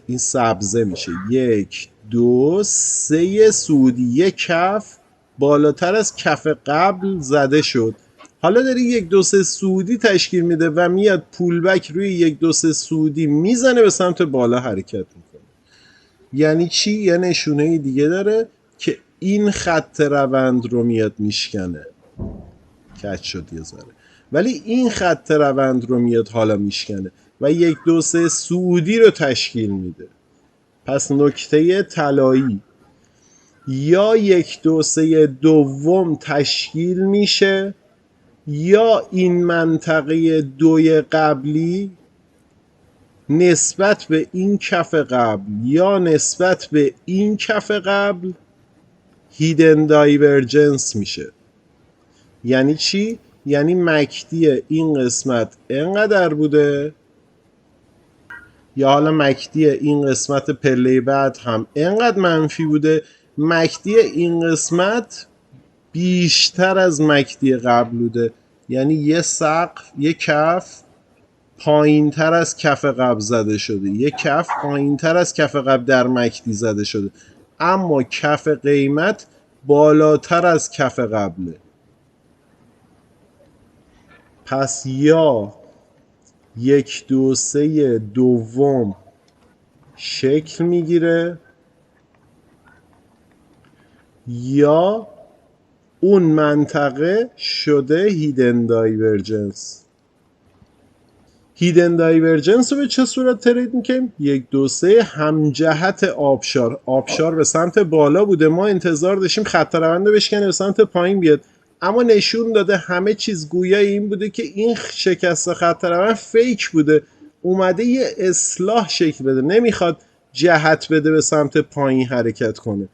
این سبزه میشه 1 2 3 صعودی، یک کف بالاتر از کف قبل زده شد. حالا داره 1 2 3 صعودی تشکیل میده و میاد پولبک روی 1 2 3 صعودی میزنه، به سمت بالا حرکت میکنه. یعنی چی؟ یه نشونه دیگه داره که این خط روند رو میاد میشکنه. کج شد یه ذره. ولی این خط روند رو میاد حالا میشکنه و 1 2 3 صعودی رو تشکیل میده. پس نکته طلایی، یا 1 2 3 دوم تشکیل میشه، یا این منطقه 2 قبلی نسبت به این کف قبل یا نسبت به این کف قبل هیدن دایورجنس میشه. یعنی چی؟ یعنی مکدی این قسمت اینقدر بوده، یا حالا مکدی این قسمت پله بعد هم اینقدر منفی بوده، مکدی این قسمت بیشتر از مکدی قبل بوده. یعنی یه سقف، یه کف پایین تر از کف قبل زده شده، یه کف پایین تر از کف قبل در مکدی زده شده، اما کف قیمت بالاتر از کف قبله. پس یا 1 2 3 دوم شکل میگیره، یا اون منطقه شده هیدن دایورجنس. هیدن دایورجنس رو به چه صورت ترید میکنیم؟ 1 2 3 همجهت آبشار به سمت بالا بوده، ما انتظار داشتیم خط روند رو بشکنه به سمت پایین بیاد، اما نشون داده همه چیز گویا این بوده که این شکست خط روند فیک بوده، اومده یه اصلاح شکل بده، نمیخواد جهت بده به سمت پایین حرکت کنه،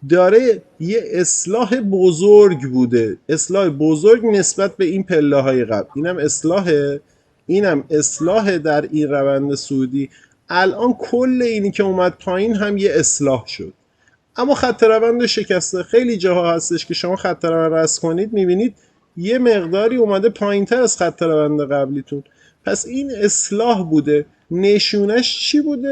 داره یه اصلاح بزرگ بوده، اصلاح بزرگ نسبت به این پله های قبل. اینم اصلاح در این روند صعودی. الان کل اینی که اومد پایین هم یه اصلاح شد، اما خط روند شکسته. خیلی جاها هستش که شما خط روند رسم کنید میبینید یه مقداری اومده پایین تر از خط روند قبلیتون. پس این اصلاح بوده. نشونش چی بوده؟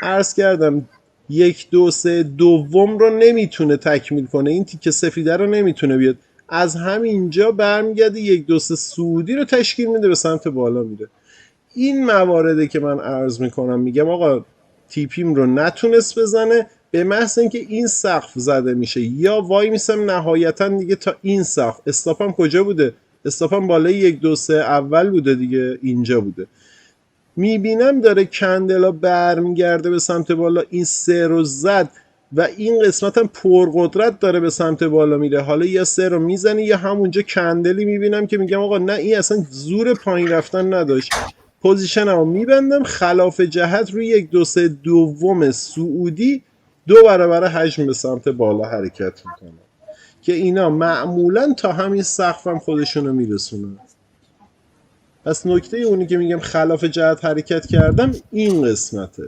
عرض کردم 1 2 3 دوم رو نمیتونه تکمیل کنه، این تیکه سفیده رو نمیتونه بیاد، از همینجا برمیگرده 1 2 3 صعودی رو تشکیل میده، به سمت بالا میره. این موارده که من عرض میکنم، میگم آقا تیپیم رو نتونست بزنه، به محض اینکه این سقف زده میشه یا وای میسم نهایتا دیگه تا این سقف. استاپم کجا بوده؟ استاپم بالای 1 2 3 اول بوده دیگه، اینجا بوده. میبینم داره کندلا برمیگرده به سمت بالا، این 3 رو زد و این قسمت هم پرقدرت داره به سمت بالا میره. حالا یا 3 رو میزنی یا همونجا کندلی میبینم که میگم آقا نه، این اصلا زور پایین رفتن نداشت. پوزیشن رو میبندم خلاف جهت روی 1 2 3 دوم صعودی 2 برابر حجم به سمت بالا حرکت میکنه که اینا معمولا تا همین سقف هم خودشونو میرسونن. پس نکته اونی که میگم خلاف جهت حرکت کردم این قسمته.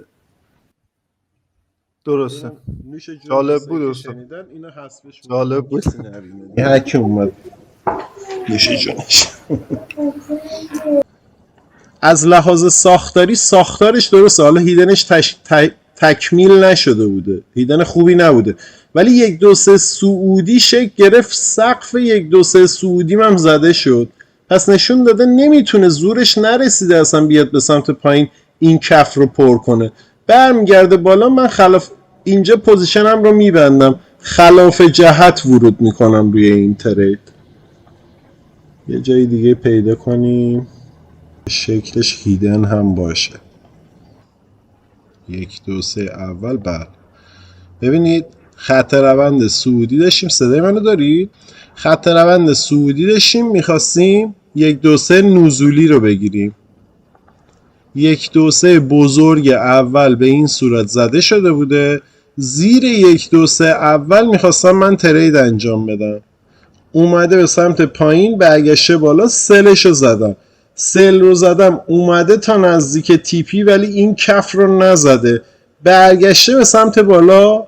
درسته. نوش جون جالب کسایی بود که استاد. شنیدن اینو حذفش جالب بود. هر کی اومد نوش جونش. از لحاظ ساختاری ساختارش درسته، حالا هیدنش تکمیل نشده بوده، هیدن خوبی نبوده، ولی 1 2 3 سعودی شکل گرفت، سقف 1 2 3 سعودی هم زده شد، پس نشون داده نمیتونه، زورش نرسیده اصلا بیاد به سمت پایین این کف رو پر کنه، برمیگرده بالا. من خلاف اینجا پوزیشنم رو میبندم، خلاف جهت ورود میکنم روی این ترید. یه جای دیگه پیدا کنیم شکلش هیدن هم باشه. 1 2 3 اول. بله ببینید خط روند سعودی داشتیم، صدای منو دارید؟ خط روند سعودی داشتیم، میخواستیم 1 2 3 نزولی رو بگیریم. 1 2 3 بزرگ اول به این صورت زده شده بوده، زیر 1 2 3 اول میخواستم من ترید انجام بدم، اومده به سمت پایین برگشته بالا، سلش رو زدم، سل رو زدم اومده تا نزدیک تیپی ولی این کف رو نزده، برگشته به سمت بالا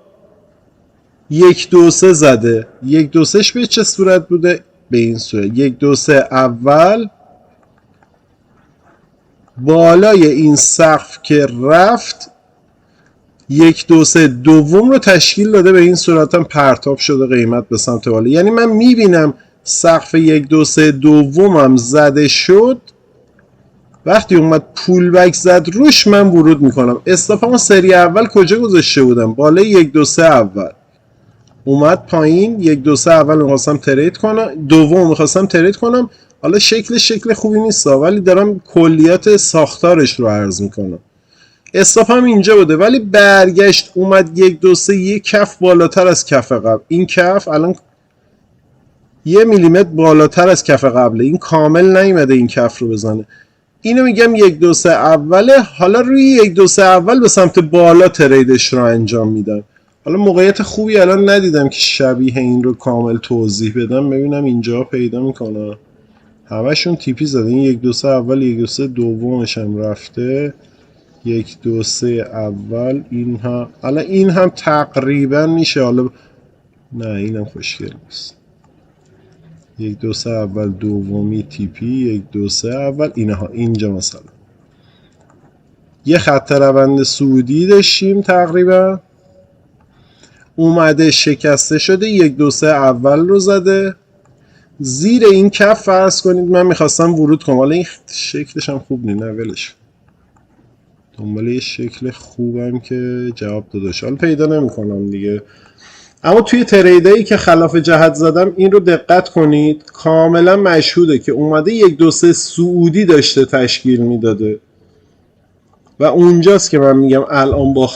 1 2 3 زده. 1 2 3 به چه صورت بوده؟ به این صورت. 1 2 3 اول بالای این سقف که رفت 1 2 3 دوم رو تشکیل داده، به این صورت هم پرتاب شده قیمت به سمت بالا. یعنی من میبینم سقف 1 2 3 دومم زده شد، وقتی اومد پول بک زد روش من ورود میکنم. استاپمو سری اول کجا گذاشته بودم؟ بالای 1 2 3 اول اومد پایین، 1 2 3 اول میخواستم ترید کنم، دوم میخواستم ترید کنم. حالا شکل خوبی نیست ولی دارم کلیات ساختارش رو عرض میکنم. استاپ هم اینجا بوده ولی برگشت اومد 1 2 3 یک کف بالاتر از کف قبل. این کف الان 1 میلیمتر بالاتر از کف قبله، این کامل نیومده این کف رو بزنه. اینو میگم 1 2 3 اوله. حالا روی 1 2 3 اول به سمت بالا تریدش رو انجام میدم. حالا موقعیت خوبی الان ندیدم که شبیه این رو کامل توضیح بدم. ببینم اینجا پیدا میکنه، همشون تیپی زده. این 1 2 3 اول، 1 2 3 دومش هم رفته، 1 2 3 اول، این هم حالا این هم تقریبا میشه. حالا نه اینم خوشگل نیست. 1 2 3 اول دومی تیپی، 1 2 3 اول، اینها اینجا مثلا یه خط روند سعودی داشتیم تقریبا، اومده شکسته شده، 1 2 3 اول رو زده، زیر این کف فرض کنید من میخواستم ورود کنم. حالا این شکلش هم خوب نیست، نه ولش، دنبال یه شکل خوبم که جواب داداش حالا پیدا نمیکنم دیگه. اما توی تریدایی که خلاف جهت زدم این رو دقت کنید، کاملا مشهوده که اومده 1 2 3 سعودی داشته تشکیل میداده و اونجاست که من میگم الان با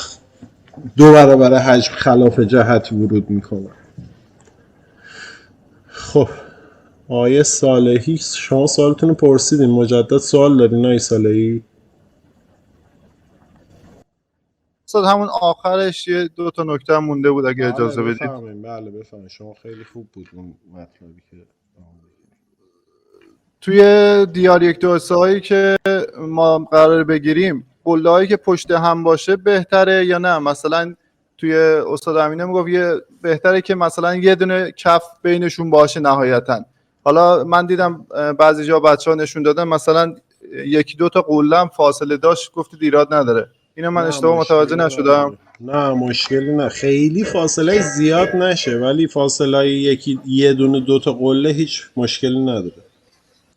2 برابر حجم خلاف جهت ورود میکنم. خب آیه صالحی، شما سوالتون رو پرسیدین، مجدد سوال دارین آیه صالحی؟ استاد همون آخرش یه 2 تا نکته هم مونده بود اگه اجازه بدید. بله بفرمایید. شما خیلی خوب بود اون مطلبی که توی دیار 1 2 3 هایی که ما قرار بگیریم، قله هایی که پشت هم باشه بهتره یا نه؟ مثلا توی استاد امینه میگفت یه بهتره که مثلا یه دونه کف بینشون باشه نهایتا. حالا من دیدم بعضی جا بچه‌ها نشون دادن مثلا 1 2 تا قله هم فاصله داشت، گفتید ایراد نداره. اینو من اشتباه متوجه نشدم. نه مشکلی نه، خیلی فاصله زیاد نشه ولی فاصله یه دونه 2 تا قله هیچ مشکلی نداره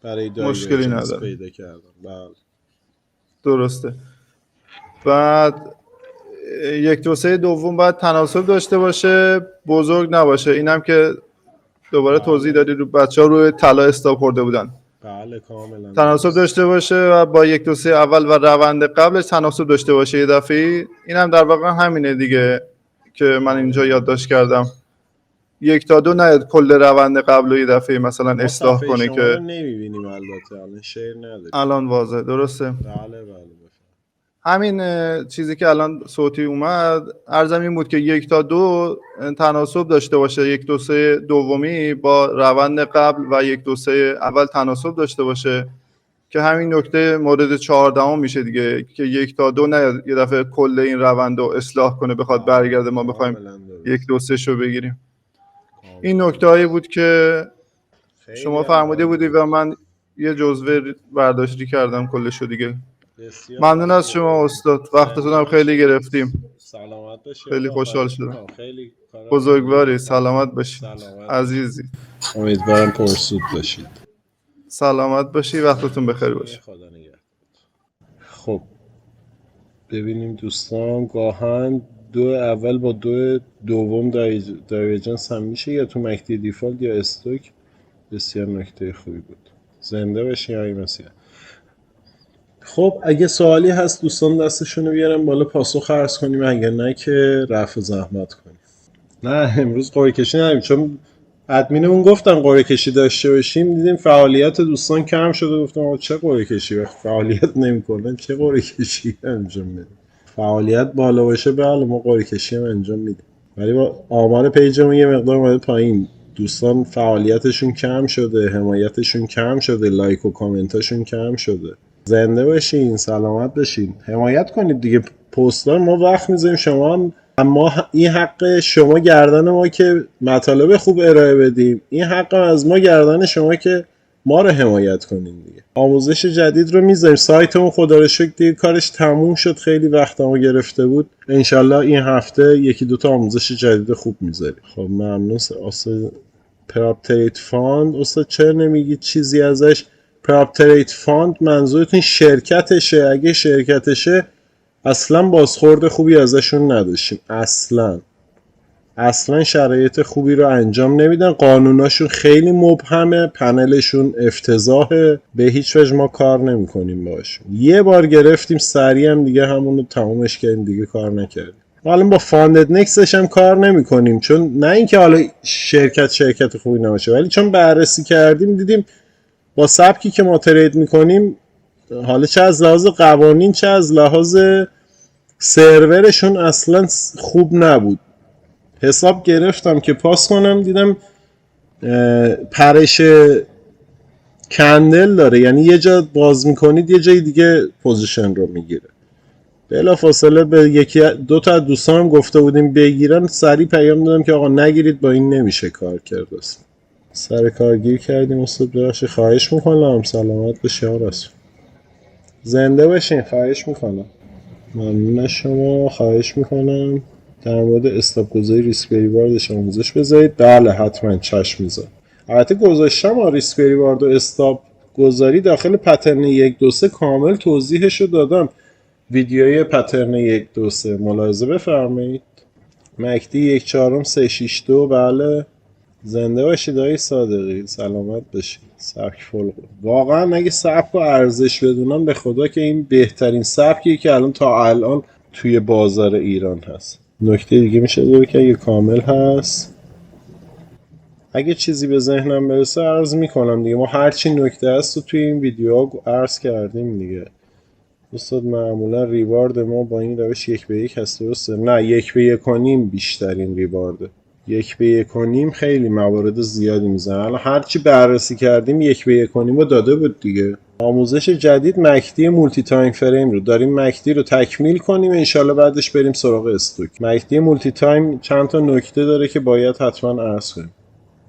برای مشکلی نداره پیدا کردن. بله درسته. بعد 1 2 3 دوم باید تناسب داشته باشه، بزرگ نباشه. اینم که دوباره توضیح دادی رو بچه‌ها روی طلا استاپ خورده بودن. بله کاملا تناسب داشته باشه و با 1 2 3 اول و روند قبلش تناسب داشته باشه یه دفعه. اینم در واقع همینه دیگه که من اینجا یادداشت کردم. 1 تا 2 نیاد کل روند قبل رو یه دفعه مثلا اصلاح کنه که نمیبینیم. البته الان شیر نداره. الان واضحه. درسته. بله همین چیزی که الان صوتی اومد عرضم این بود که 1 تا 2 تناسب داشته باشه، 1 2 3 دومی با روند قبل و 1 2 3 اول تناسب داشته باشه که همین نکته مورد 14 میشه دیگه که 1 تا 2 نه یه دفعه کل این روند رو اصلاح کنه بخواد برگرده ما بخوایم 1 2 3 شو بگیریم. این نکته‌ای بود که شما فرموده بودی و من یه جزوه برداشتی کردم کلشو دیگه. ممنون از شما استاد، وقتتون هم خیلی گرفتیم. سلامت باشی. خیلی خوشحال شدم. خیلی بزرگواری، سلامت باشی عزیزی. امیدوارم پرسود باشید. سلامت باشی، وقتتون بخیر باشه. خدا نگهدار. خب ببینیم دوستان، گاهن 2 اول با 2 دوم دایورجنس هم میشه یا تو مکتی دیفالت یا استوک. بسیار نکته خوبی بود. زنده باشی آقای مسیح. خب اگه سوالی هست دوستان دستشونو بیارن بالا پاسخ عرض کنیم، اگه نه که رفع زحمت کنیم. نه امروز قرعه کشی نداریم چون ادمینمون گفتن قرعه کشی داشته باشیم، دیدیم فعالیت دوستان کم شده، گفتم آقا چه قرعه کشی وقت فعالیت نمی‌کنن چه قرعه کشی انجام میدیم. فعالیت بالا باشه بله ما قرعه کشی هم انجام میدیم، ولی با آمار پیجمون یه مقدار اومده پایین. دوستان فعالیتشون کم شده، حمایتشون کم شده، لایک و کامنتاشون کم شده. زنده باشین، سلامت باشین، حمایت کنید دیگه. پستار ما وقت میذاریم، شما هم اما این حق شما گردن ما که مطالب خوب ارائه بدیم، این حق از ما گردن شما که ما رو حمایت کنین دیگه. آموزش جدید رو میذاریم سایتمون، خدا رو شکر دیگه کارش تموم شد، خیلی وقتمو گرفته بود. انشالله این هفته 1-2 تا آموزش جدید خوب میذاریم. خب ممنون. استاد پراپتریت فاند، استاد چرا نمیگید چیزی ازش؟ پراپتریت فاند منظورتون شرکتشه؟ اگه شرکتشه اصلا بازخورد خوبی ازشون نداشتیم، اصلا شرایط خوبی رو انجام نمیدن، قانوناشون خیلی مبهمه، پنلشون افتضاحه، به هیچ وجه ما کار نمیکنیم باشون. یه بار گرفتیم سریع هم دیگه همونو تمامش کردیم، دیگه کار نکردیم. حالا با فاندد نکسش هم کار نمیکنیم، چون نه اینکه حالا شرکت خوبی نباشه، ولی چون بررسی کردیم دیدیم با سبکی که ما ترید میکنیم، حالا چه از لحاظ قوانین چه از لحاظ سرورشون اصلا خوب نبود. حساب گرفتم که پاس کنم، دیدم پرش کندل داره، یعنی یه جا باز میکنید یه جای دیگه پوزیشن رو میگیره. بلافاصله به 1-2 تا دوستانم گفته بودیم بگیرن، سریع پیام دادم که آقا نگیرید، با این نمیشه کار کرد. سر کار گیر کردیم استاد، ببخشید، خواهش میکنم. سلامت باشی آرس، زنده باشین، خواهش میکنم. ممنون از شما، خواهش میکنم در مورد استاپ گذاری ریسک ریواردش آموزش بذارید. بله حتما، چشم میذارم. البته گذاشتم ریسک ریوارد و استاپ گذاری داخل پترن 1 2 3 کامل توضیحشو دادم، ویدیوی پترن 1 2 3 ملاحظه بفرمایید. مکدی 1 4 3 6 2. بله زنده باشید آقای صادقی، سلامت باشید. سبک فول واقعا اگه سبک و ارزش بدونم به خدا که این بهترین سبکیه که الان تا الان توی بازار ایران هست. نکته دیگه میشه داره که اگه کامل هست، اگه چیزی به ذهنم برسه عرض میکنم دیگه. ما هرچی نکته هست تو توی این ویدیوها عرض کردیم دیگه. استاد معمولا ریوارد ما با این روش 1-1 هست، درسته؟ نه 1-1.5 بیشترین ریوارده. 1-1.5 خیلی موارد زیادی میزنه. الان هرچی بررسی کردیم 1-1.5 رو داده بود دیگه. آموزش جدید مکدی مولتی تایم فریم رو داریم، مکدی رو تکمیل کنیم انشالله بعدش بریم سراغ استوک. مکدی مولتی تایم چند تا نکته داره که باید حتما عرض کنیم.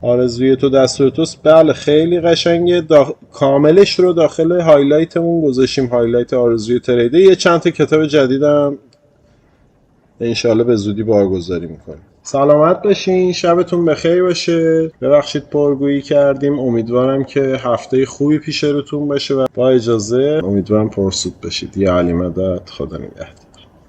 آرزوی تو دستور توست، بله خیلی قشنگه. کاملش رو داخل هایلایتمون گذاشتیم، هایلایت آرزوی تریده. یه چند تا کتاب جدیدم انشالله به زودی بارگذاری میکنیم. سلامت باشین، شبتون بخیر باشه. ببخشید پرگویی کردیم، امیدوارم که هفته خوبی پیش روتون باشه و با اجازه امیدوارم پرسود باشید. یا علی مدد، خدا نگهدار.